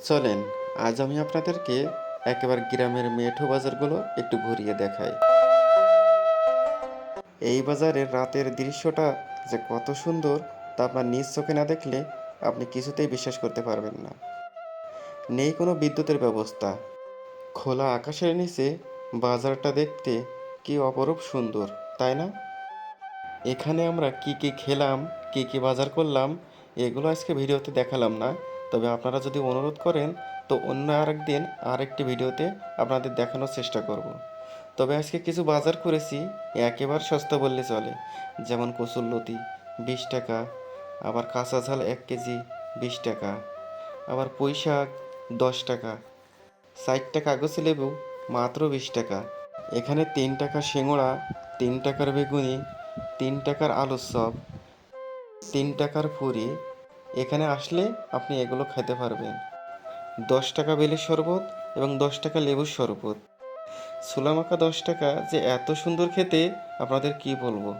চলেন, আজ আমি আপনাদেরকে একেবারে গ্রামের মেঠো বাজারগুলো একটু ঘুরিয়ে দেখাই। এই বাজারের রাতের দৃশ্যটা যে কত সুন্দর তা আপনার নিজ চোখে না দেখলে আপনি কিছুতেই বিশ্বাস করতে পারবেন না। নেই কোনো বিদ্যুতের ব্যবস্থা। খোলা আকাশের নিচে বাজারটা দেখতে কি অপরূপ সুন্দর, তাই না? এখানে আমরা কি কি খেলাম, কি কি বাজার করলাম, এগুলো আজকে ভিডিওতে দেখালাম না। তবে আপনারা যদি অনুরোধ করেন তো অন্য আরেকদিন আরেকটি ভিডিওতে আপনাদের দেখানোর চেষ্টা করব। তবে আজকে কিছু বাজার করেছি, একেবারে সস্তা বললে চলে। যেমন কচুরলতি 20 টাকা, আবার কাঁচা ঝাল 1 কেজি 20 টাকা, আবার পুঁই শাক 10 টাকা, 60টা কাগজি লেবু মাত্র 20 টাকা। এখানে 3 টাকা সিঙড়া, 3 টাকার বেগুনি, 3 টাকার আলুর চপ, 3 টাকার পুরি। এখানে আসলে আপনি এগুলো খেতে পারবেন। 10 টাকা বেলের শরবত এবং 10 টাকা লেবুর শরবত। ছোলা মাখা 10 টাকা যে এত সুন্দর খেতে আপনাদের কি বলবো।